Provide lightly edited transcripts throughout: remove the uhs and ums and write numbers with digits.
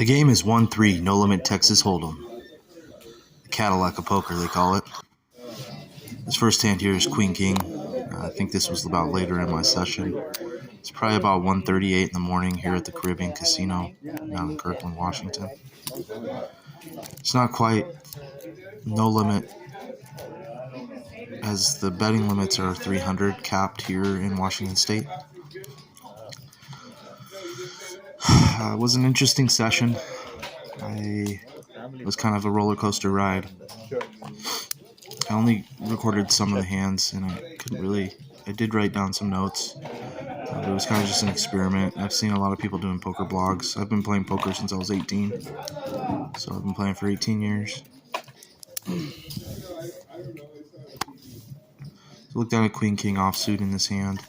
The game is 1-3, no limit Texas Hold'em. The Cadillac of poker, they call it. This first hand here is Queen King. I think this was about later in my session. It's probably about 1:38 in the morning here at the Caribbean Casino down in Kirkland, Washington. It's not quite no limit, as the betting limits are 300 capped here in Washington State. It was an interesting session. It was kind of a roller coaster ride. I only recorded some of the hands, and I did write down some notes. But it was kind of just an experiment. I've seen a lot of people doing poker blogs. I've been playing poker since I was 18, so I've been playing for 18 years. So look down at Queen King offsuit in this hand.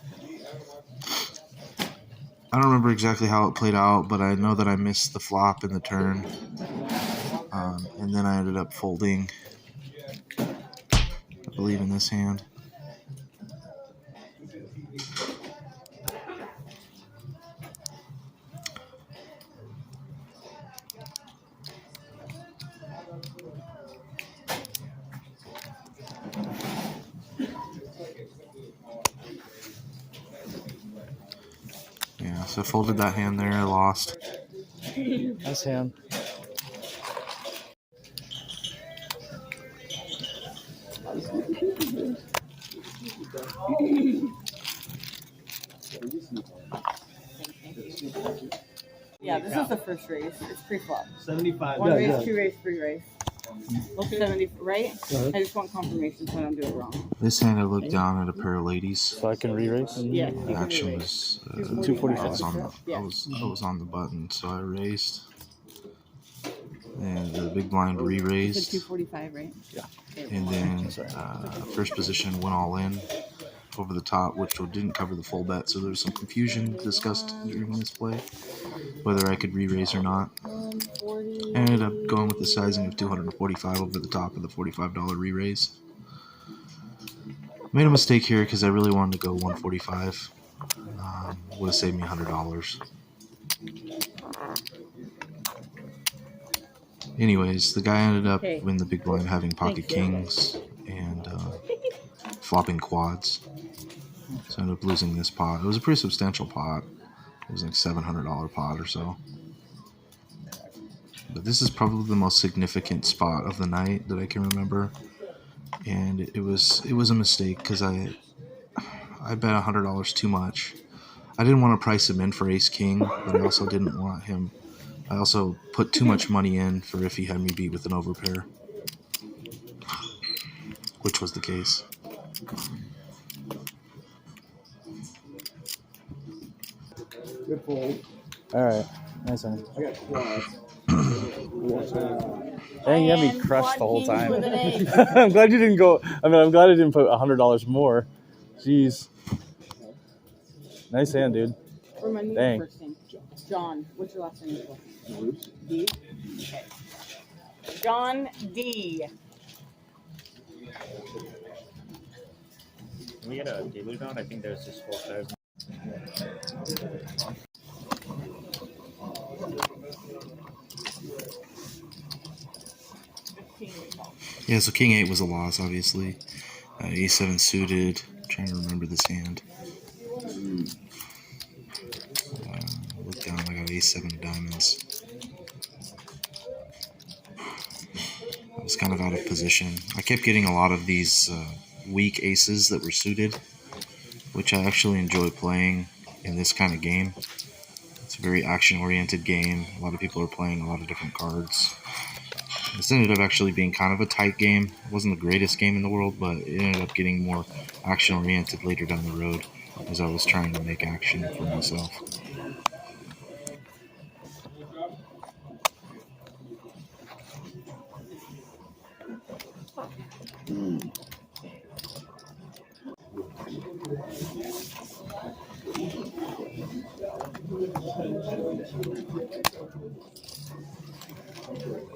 I don't remember exactly how it played out, but I know that I missed the flop in the turn, and then I ended up folding, I believe, in this hand. Yeah, so I folded that hand there, I lost. Nice hand. Yeah, this is the first race. It's pre-flop. 75. One race, two race, three race. Well, 70, right? I just want confirmation so I don't do it wrong. This hand I looked down at a pair of ladies. So I can re-race? Yeah. The action was 245. I was on the button, so I raised, and the big blind It's re-raised, 245, right? Yeah. and then first position went all in over the top, which didn't cover the full bet, so there was some confusion discussed during this play whether I could re-raise or not. I ended up going with the sizing of 245 over the top of the $45 re-raise. Made a mistake here because I really wanted to go 145. Would have saved me $100. Anyways, the guy ended up in the big blind having pocket kings and flopping quads. So I ended up losing this pot. It was a pretty substantial pot. It was like $700 pot or so. But this is probably the most significant spot of the night that I can remember. And it was a mistake because I bet $100 too much. I didn't want to price him in for ace king, but I also didn't want him. I also put too much money in for if he had me beat with an overpair, which was the case. Good fold. All right. Nice hand. I got quads. Dang, you had me crushed the whole time. I'm glad you didn't go. I'm glad I didn't put $100 more. Jeez. Nice hand, dude. Remind me Dang. your first name. John. What's your last name? D? Okay. John D. Can we get a deluge on? I think there's just 4 stars. Yeah, so King 8 was a loss, obviously. A7 suited. I'm trying to remember this hand. Look down, I got A7 of diamonds. I was kind of out of position. I kept getting a lot of these weak aces that were suited, which I actually enjoy playing in this kind of game. It's a very action-oriented game. A lot of people are playing a lot of different cards. This ended up actually being kind of a tight game. It wasn't the greatest game in the world, but it ended up getting more action-oriented later down the road as I was trying to make action for myself.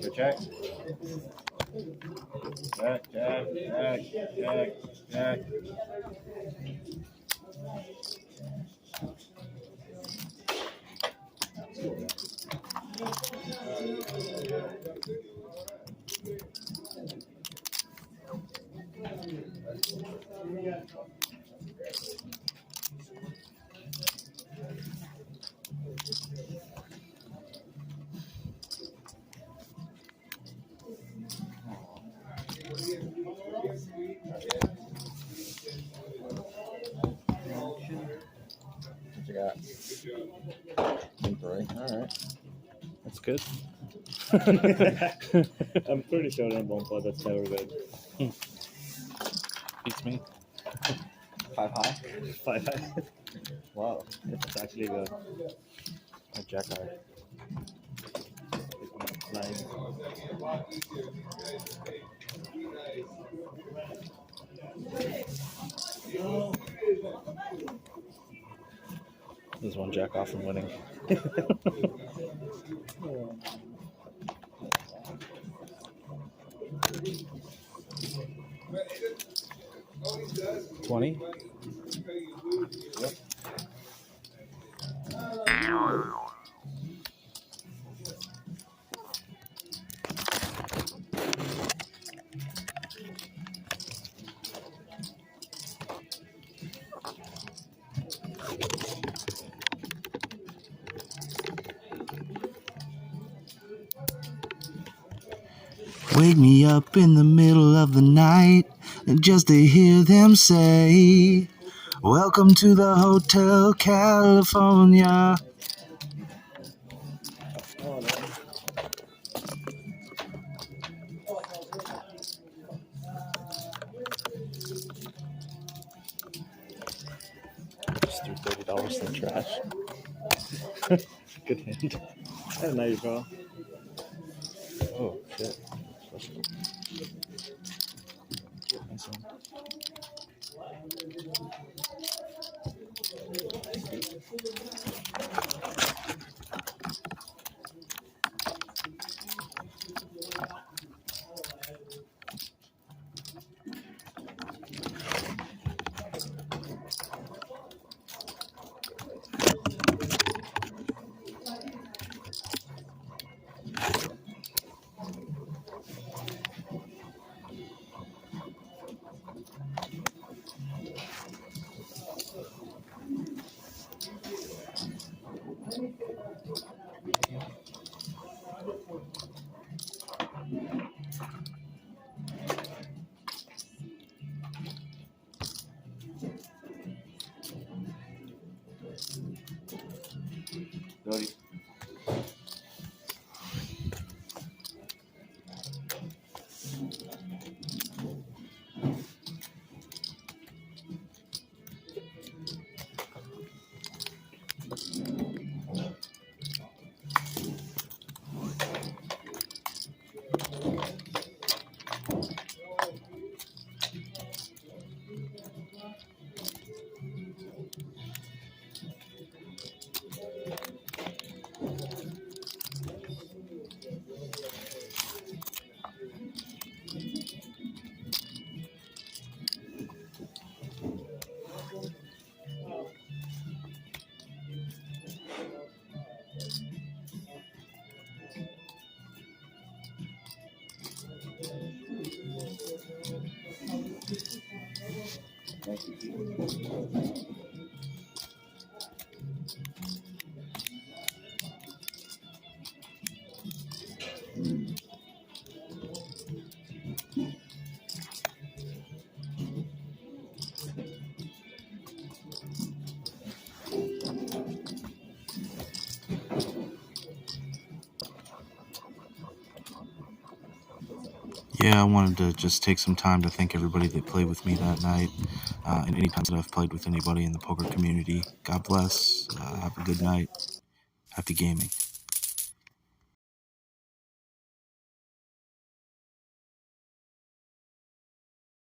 Good check. Jack, jack, jack, jack, jack. What you got? Temporary. All right. That's good. I'm pretty sure in Bompa that's never good. Beats me. 5 high. 5 high. Wow. It's actually good. A jack high. Like, There's one jack off from winning. 20. Yep. Wake me up in the middle of the night just to hear them say, "Welcome to the Hotel California." oh no. Just threw $30 in the trash. Good hand. That's a nice draw. Oh, shit. Nice one. Really. Yeah, I wanted to just take some time to thank everybody that played with me that night, and any times that I've played with anybody in the poker community. God bless. Have a good night. Happy gaming.